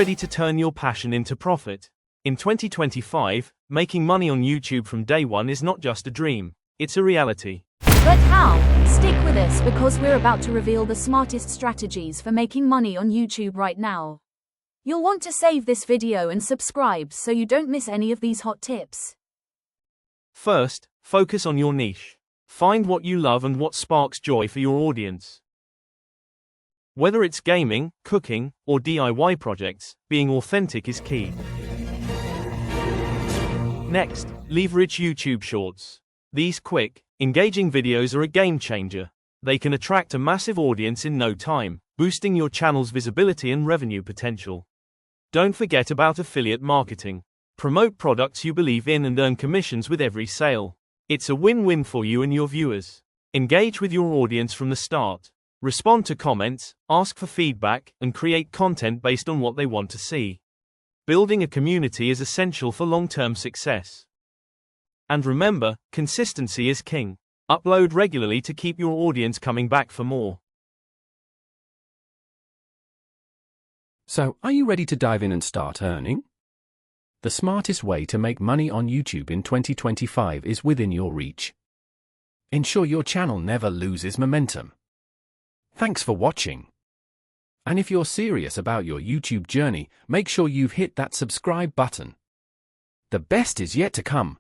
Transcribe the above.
ready to turn your passion into profit? In 2025, making money on YouTube from day one is not just a dream, it's a reality. But how? Stick with us because we're about to reveal the smartest strategies for making money on YouTube right now. You'll want to save this video and subscribe so you don't miss any of these hot tips. First, focus on your niche. Find what you love and what sparks joy for your audience. Whether it's gaming, cooking, or DIY projects, being authentic is key. Next, leverage YouTube Shorts. These quick, engaging videos are a game changer. They can attract a massive audience in no time, boosting your channel's visibility and revenue potential. Don't forget about affiliate marketing. Promote products you believe in and earn commissions with every sale. It's a win-win for you and your viewers. Engage with your audience from the start. Respond to comments, ask for feedback, and create content based on what they want to see. Building a community is essential for long-term success. And remember, consistency is king. Upload regularly to keep your audience coming back for more. So, are you ready to dive in and start earning? The smartest way to make money on YouTube in 2025 is within your reach. Ensure your channel never loses momentum. Thanks for watching. And if you're serious about your YouTube journey, make sure you've hit that subscribe button. The best is yet to come.